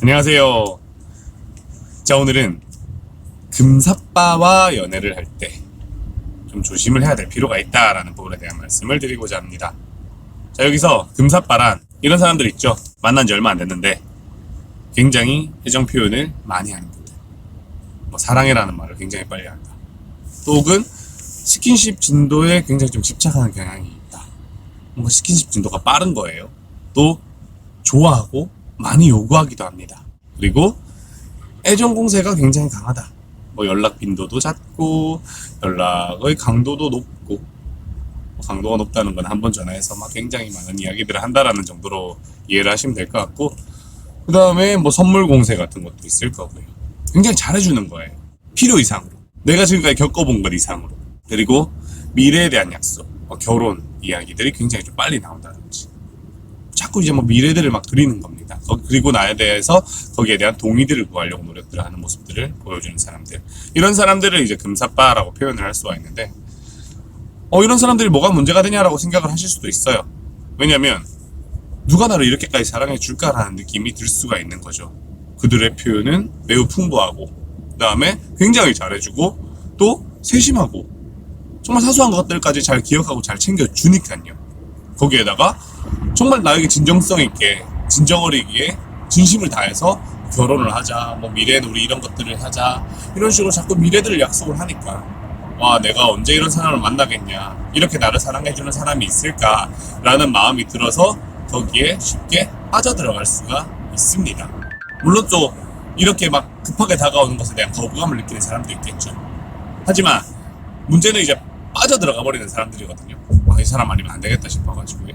안녕하세요. 자, 오늘은 금사빠와 연애를 할 때 좀 조심을 해야 될 필요가 있다라는 부분에 대한 말씀을 드리고자 합니다. 자, 여기서 금사빠란 이런 사람들 있죠. 만난 지 얼마 안 됐는데 굉장히 애정 표현을 많이 하는 분들, 뭐 사랑해라는 말을 굉장히 빨리 한다. 또 혹은 스킨십 진도에 굉장히 좀 집착하는 경향이 있다. 뭔가 스킨십 진도가 빠른 거예요. 또 좋아하고 많이 요구하기도 합니다. 그리고 애정 공세가 굉장히 강하다. 뭐 연락 빈도도 잦고 연락의 강도도 높고, 강도가 높다는 건 한 번 전화해서 막 굉장히 많은 이야기들을 한다라는 정도로 이해를 하시면 될 것 같고, 그 다음에 뭐 선물 공세 같은 것도 있을 거고요. 굉장히 잘해주는 거예요. 필요 이상으로, 내가 지금까지 겪어본 것 이상으로. 그리고 미래에 대한 약속, 결혼 이야기들이 굉장히 좀 빨리 나온다든지, 자꾸 이제 뭐 미래들을 막 그리는 겁니다. 그리고 나에 대해서 거기에 대한 동의들을 구하려고 노력들을 하는 모습들을 보여주는 사람들, 이런 사람들을 이제 금사빠라고 표현을 할 수가 있는데, 이런 사람들이 뭐가 문제가 되냐라고 생각을 하실 수도 있어요. 왜냐면 누가 나를 이렇게까지 사랑해 줄까라는 느낌이 들 수가 있는 거죠. 그들의 표현은 매우 풍부하고, 그 다음에 굉장히 잘해주고, 또 세심하고, 정말 사소한 것들까지 잘 기억하고 잘 챙겨주니까요. 거기에다가 정말 나에게 진정성 있게, 진정 어리기에 진심을 다해서 결혼을 하자, 뭐 미래엔 우리 이런 것들을 하자, 이런 식으로 자꾸 미래들을 약속을 하니까, 와, 내가 언제 이런 사람을 만나겠냐, 이렇게 나를 사랑해주는 사람이 있을까 라는 마음이 들어서 거기에 쉽게 빠져들어갈 수가 있습니다. 물론 또 이렇게 막 급하게 다가오는 것에 대한 거부감을 느끼는 사람도 있겠죠. 하지만 문제는 이제 빠져들어가 버리는 사람들이거든요. 이 사람 아니면 안 되겠다 싶어가지고요.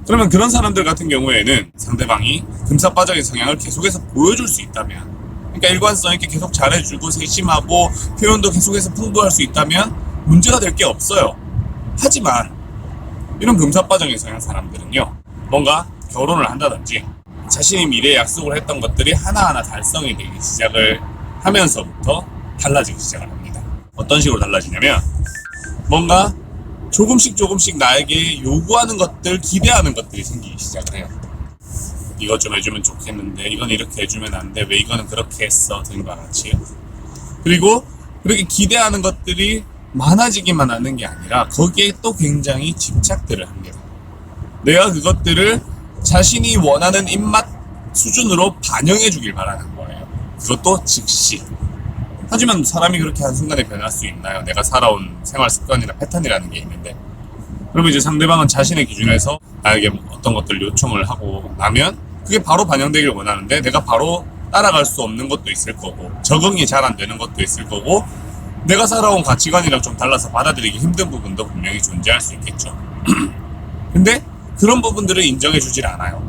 그러면 그런 사람들 같은 경우에는 상대방이 금사빠적인 성향을 계속해서 보여줄 수 있다면, 그러니까 일관성 있게 계속 잘해주고 세심하고 표현도 계속해서 풍부할 수 있다면 문제가 될 게 없어요. 하지만 이런 금사빠적인 성향 사람들은요, 뭔가 결혼을 한다든지 자신이 미래에 약속을 했던 것들이 하나하나 달성이 되기 시작을 하면서부터 달라지기 시작을 합니다. 어떤 식으로 달라지냐면, 뭔가 조금씩 나에게 요구하는 것들, 기대하는 것들이 생기기 시작을 해요. 이것 좀 해주면 좋겠는데, 이건 이렇게 해주면 안 돼, 왜 이거는 그렇게 했어, 등과 같이요. 그리고 그렇게 기대하는 것들이 많아지기만 하는 게 아니라 거기에 또 굉장히 집착들을 합니다. 내가 그것들을 자신이 원하는 입맛 수준으로 반영해 주길 바라는 거예요. 그것도 즉시. 하지만 사람이 그렇게 한순간에 변할 수 있나요? 내가 살아온 생활 습관이나 패턴이라는 게 있는데, 그러면 이제 상대방은 자신의 기준에서 나에게 어떤 것들을 요청을 하고 나면 그게 바로 반영되길 원하는데, 내가 바로 따라갈 수 없는 것도 있을 거고, 적응이 잘 안 되는 것도 있을 거고, 내가 살아온 가치관이랑 좀 달라서 받아들이기 힘든 부분도 분명히 존재할 수 있겠죠. 근데 그런 부분들을 인정해 주질 않아요.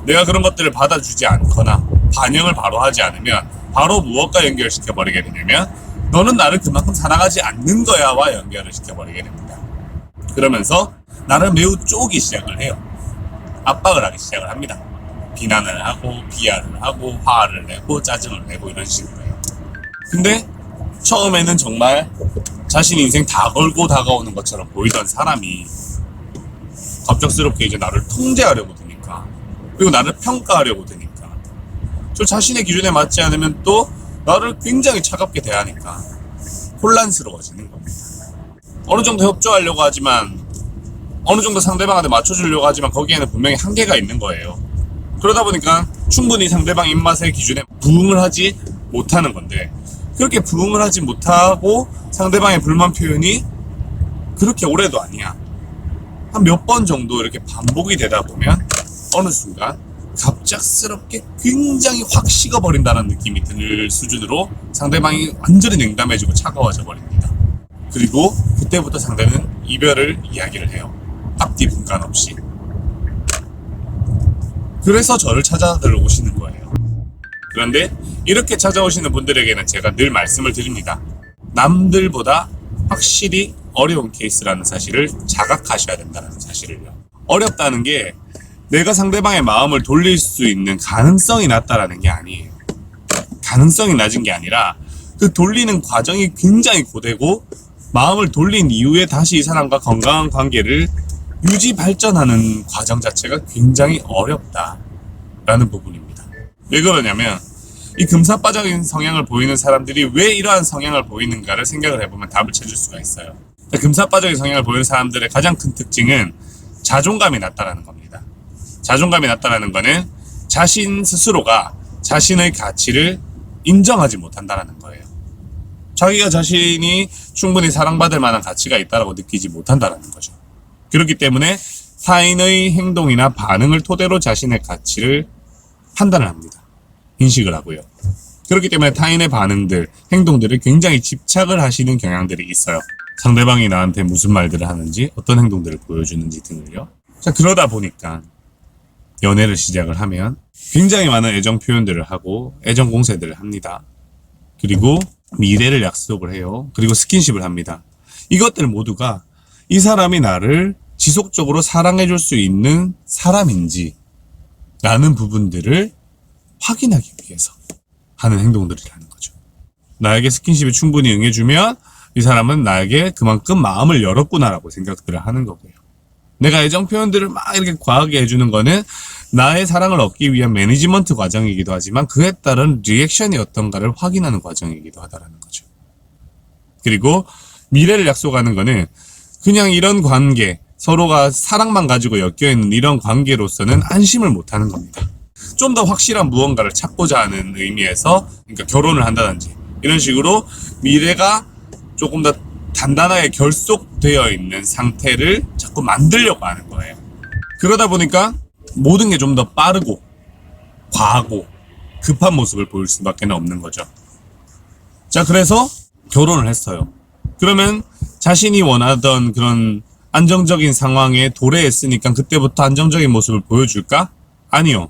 내가 그런 것들을 받아주지 않거나 반영을 바로 하지 않으면 바로 무엇과 연결시켜 버리게 되냐면, 너는 나를 그만큼 사랑하지 않는 거야와 연결을 시켜버리게 됩니다. 그러면서 나를 매우 쪼기 시작을 해요. 압박을 하기 시작을 합니다. 비난을 하고 비하를 하고 화를 내고 짜증을 내고 이런 식으로 해요. 근데 처음에는 정말 자신 인생 다 걸고 다가오는 것처럼 보이던 사람이 갑작스럽게 이제 나를 통제하려고 드니까, 그리고 나를 평가하려고 드니까, 저 자신의 기준에 맞지 않으면 또 나를 굉장히 차갑게 대하니까 혼란스러워지는 겁니다. 어느 정도 협조하려고 하지만, 어느 정도 상대방한테 맞춰주려고 하지만 거기에는 분명히 한계가 있는 거예요. 그러다 보니까 충분히 상대방 입맛의 기준에 부응을 하지 못하는 건데, 그렇게 부응을 하지 못하고 상대방의 불만 표현이 그렇게 오래도 아니야. 한 몇 번 정도 이렇게 반복이 되다 보면 어느 순간 갑작스럽게 굉장히 확 식어버린다는 느낌이 들 수준으로 상대방이 완전히 냉담해지고 차가워져 버립니다. 그리고 그때부터 상대는 이별을 이야기를 해요. 앞뒤 분간 없이. 그래서 저를 찾아들 오시는 거예요. 그런데 이렇게 찾아오시는 분들에게는 제가 늘 말씀을 드립니다. 남들보다 확실히 어려운 케이스라는 사실을 자각하셔야 된다는 사실을요. 어렵다는 게 내가 상대방의 마음을 돌릴 수 있는 가능성이 낮다라는 게 아니에요. 가능성이 낮은 게 아니라 그 돌리는 과정이 굉장히 고되고, 마음을 돌린 이후에 다시 이 사람과 건강한 관계를 유지 발전하는 과정 자체가 굉장히 어렵다라는 부분입니다. 왜 그러냐면 이 금사빠적인 성향을 보이는 사람들이 왜 이러한 성향을 보이는가를 생각을 해보면 답을 찾을 수가 있어요. 금사빠적인 성향을 보이는 사람들의 가장 큰 특징은 자존감이 낮다라는 겁니다. 자존감이 낮다라는 거는 자신 스스로가 자신의 가치를 인정하지 못한다라는 거예요. 자기가 자신이 충분히 사랑받을 만한 가치가 있다라고 느끼지 못한다라는 거죠. 그렇기 때문에 타인의 행동이나 반응을 토대로 자신의 가치를 판단을 합니다. 인식을 하고요. 그렇기 때문에 타인의 반응들, 행동들을 굉장히 집착을 하시는 경향들이 있어요. 상대방이 나한테 무슨 말들을 하는지, 어떤 행동들을 보여주는지 등을요. 자, 그러다 보니까 연애를 시작을 하면 굉장히 많은 애정 표현들을 하고 애정 공세들을 합니다. 그리고 미래를 약속을 해요. 그리고 스킨십을 합니다. 이것들 모두가 이 사람이 나를 지속적으로 사랑해줄 수 있는 사람인지 라는 부분들을 확인하기 위해서 하는 행동들이라는 거죠. 나에게 스킨십에 충분히 응해주면 이 사람은 나에게 그만큼 마음을 열었구나라고 생각들을 하는 거고요. 내가 애정 표현들을 막 이렇게 과하게 해주는 거는 나의 사랑을 얻기 위한 매니지먼트 과정이기도 하지만 그에 따른 리액션이 어떤가를 확인하는 과정이기도 하다라는 거죠. 그리고 미래를 약속하는 거는 그냥 이런 관계, 서로가 사랑만 가지고 엮여있는 이런 관계로서는 안심을 못하는 겁니다. 좀 더 확실한 무언가를 찾고자 하는 의미에서, 그러니까 결혼을 한다든지 이런 식으로 미래가 조금 더 단단하게 결속되어 있는 상태를 자꾸 만들려고 하는 거예요. 그러다 보니까 모든 게 좀 더 빠르고 과하고 급한 모습을 보일 수밖에 없는 거죠. 자, 그래서 결혼을 했어요. 그러면 자신이 원하던 그런 안정적인 상황에 도래했으니까 그때부터 안정적인 모습을 보여줄까? 아니요.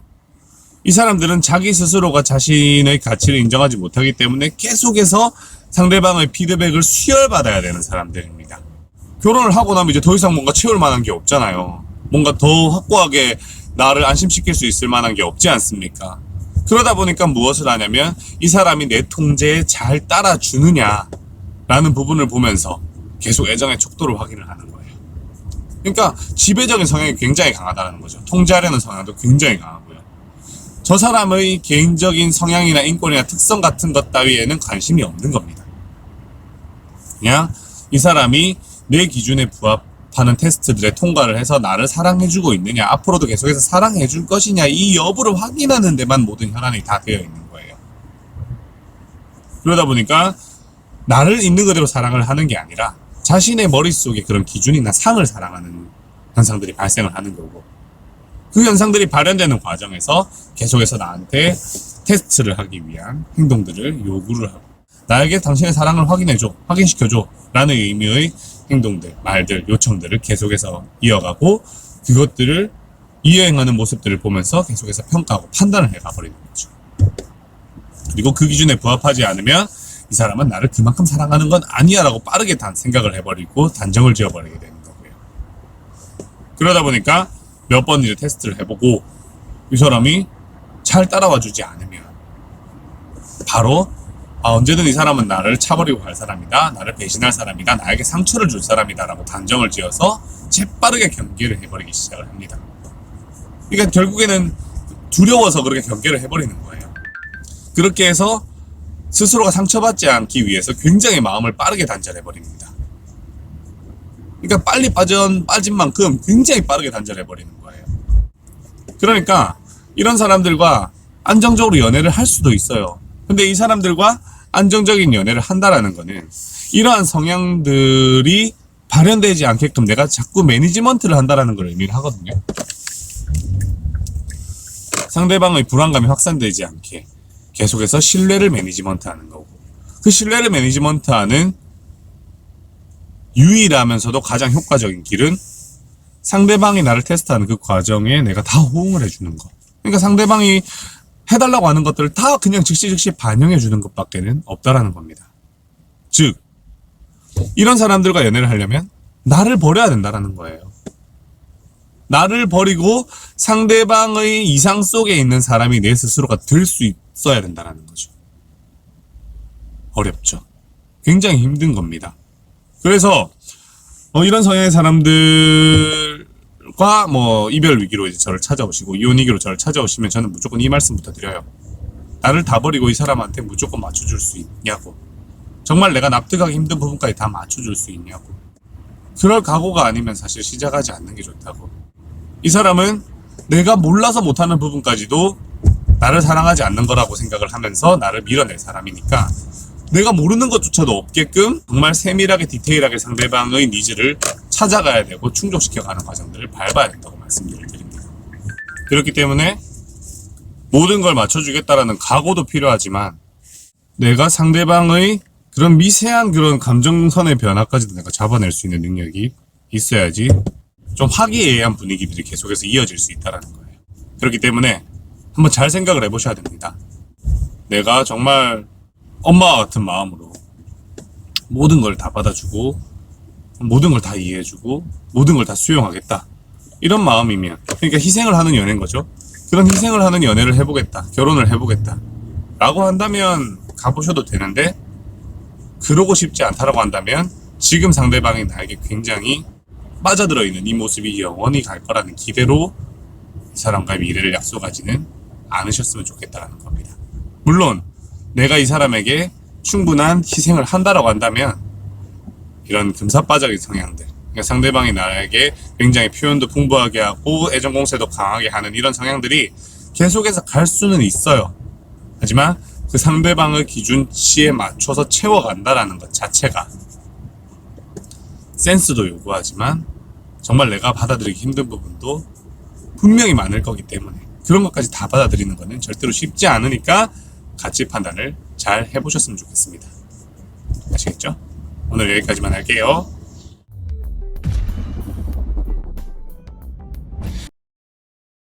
이 사람들은 자기 스스로가 자신의 가치를 인정하지 못하기 때문에 계속해서 상대방의 피드백을 수혈받아야 되는 사람들입니다. 결혼을 하고 나면 이제 더 이상 뭔가 채울 만한 게 없잖아요. 뭔가 더 확고하게 나를 안심시킬 수 있을 만한 게 없지 않습니까? 그러다 보니까 무엇을 하냐면 이 사람이 내 통제에 잘 따라주느냐라는 부분을 보면서 계속 애정의 척도를 확인을 하는 거예요. 그러니까 지배적인 성향이 굉장히 강하다는 거죠. 통제하려는 성향도 굉장히 강하고요. 저 사람의 개인적인 성향이나 인권이나 특성 같은 것 따위에는 관심이 없는 겁니다. 그냥 이 사람이 내 기준에 부합하는 테스트들에 통과를 해서 나를 사랑해주고 있느냐, 앞으로도 계속해서 사랑해줄 것이냐, 이 여부를 확인하는 데만 모든 혈안이 다 되어 있는 거예요. 그러다 보니까 나를 있는 그대로 사랑을 하는 게 아니라 자신의 머릿속에 그런 기준이나 상을 사랑하는 현상들이 발생을 하는 거고, 그 현상들이 발현되는 과정에서 계속해서 나한테 테스트를 하기 위한 행동들을 요구를 하고, 나에게 당신의 사랑을 확인해줘, 확인시켜줘 라는 의미의 행동들, 말들, 요청들을 계속해서 이어가고, 그것들을 이행하는 모습들을 보면서 계속해서 평가하고 판단을 해가버리는 거죠. 그리고 그 기준에 부합하지 않으면 이 사람은 나를 그만큼 사랑하는 건 아니야 라고 빠르게 생각을 해버리고 단정을 지어버리게 되는 거고요. 그러다 보니까 몇 번 이제 테스트를 해보고 이 사람이 잘 따라와 주지 않으면 바로 언제든 이 사람은 나를 차버리고 갈 사람이다, 나를 배신할 사람이다, 나에게 상처를 줄 사람이다 라고 단정을 지어서 재빠르게 경계를 해버리기 시작을 합니다. 그러니까 결국에는 두려워서 그렇게 경계를 해버리는 거예요. 그렇게 해서 스스로가 상처받지 않기 위해서 굉장히 마음을 빠르게 단절해버립니다. 그러니까 빨리 빠진 만큼 굉장히 빠르게 단절해버리는 거예요. 그러니까 이런 사람들과 안정적으로 연애를 할 수도 있어요. 근데 이 사람들과 안정적인 연애를 한다라는 거는 이러한 성향들이 발현되지 않게끔 내가 자꾸 매니지먼트를 한다라는 걸 의미를 하거든요. 상대방의 불안감이 확산되지 않게 계속해서 신뢰를 매니지먼트 하는 거고, 그 신뢰를 매니지먼트 하는 유일하면서도 가장 효과적인 길은 상대방이 나를 테스트하는 그 과정에 내가 다 호응을 해주는 거. 그러니까 상대방이 해달라고 하는 것들을 다 그냥 즉시 반영해주는 것밖에는 없다라는 겁니다. 즉, 이런 사람들과 연애를 하려면 나를 버려야 된다라는 거예요. 나를 버리고 상대방의 이상 속에 있는 사람이 내 스스로가 될 수 있어야 된다는 거죠. 어렵죠. 굉장히 힘든 겁니다. 그래서 이런 성향의 사람들과 이별 위기로 이제 저를 찾아오시고 이혼 위기로 저를 찾아오시면 저는 무조건 이 말씀부터 드려요. 나를 다 버리고 이 사람한테 무조건 맞춰줄 수 있냐고. 정말 내가 납득하기 힘든 부분까지 다 맞춰줄 수 있냐고. 그럴 각오가 아니면 사실 시작하지 않는 게 좋다고. 이 사람은 내가 몰라서 못하는 부분까지도 나를 사랑하지 않는 거라고 생각을 하면서 나를 밀어낼 사람이니까 내가 모르는 것조차도 없게끔 정말 세밀하게 디테일하게 상대방의 니즈를 찾아가야 되고 충족시켜가는 과정들을 밟아야 된다고 말씀드립니다. 그렇기 때문에 모든 걸 맞춰주겠다라는 각오도 필요하지만 내가 상대방의 그런 미세한 그런 감정선의 변화까지도 내가 잡아낼 수 있는 능력이 있어야지 좀 화기애애한 분위기들이 계속해서 이어질 수 있다는 거예요. 그렇기 때문에 한번 잘 생각을 해보셔야 됩니다. 내가 정말 엄마와 같은 마음으로 모든 걸 다 받아주고 모든 걸 다 이해해주고 모든 걸 다 수용하겠다, 이런 마음이면, 그러니까 희생을 하는 연애인 거죠. 그런 희생을 하는 연애를 해보겠다, 결혼을 해보겠다 라고 한다면 가보셔도 되는데, 그러고 싶지 않다라고 한다면 지금 상대방이 나에게 굉장히 빠져들어 있는 이 모습이 영원히 갈 거라는 기대로 이 사람과의 미래를 약속하지는 않으셨으면 좋겠다는 겁니다. 물론 내가 이 사람에게 충분한 희생을 한다라고 한다면 이런 금사빠적인 성향들, 그러니까 상대방이 나에게 굉장히 표현도 풍부하게 하고 애정 공세도 강하게 하는 이런 성향들이 계속해서 갈 수는 있어요. 하지만 그 상대방의 기준치에 맞춰서 채워간다라는 것 자체가 센스도 요구하지만 정말 내가 받아들이기 힘든 부분도 분명히 많을 거기 때문에 그런 것까지 다 받아들이는 것은 절대로 쉽지 않으니까 가치 판단을 잘 해보셨으면 좋겠습니다. 아시겠죠? 오늘 여기까지만 할게요.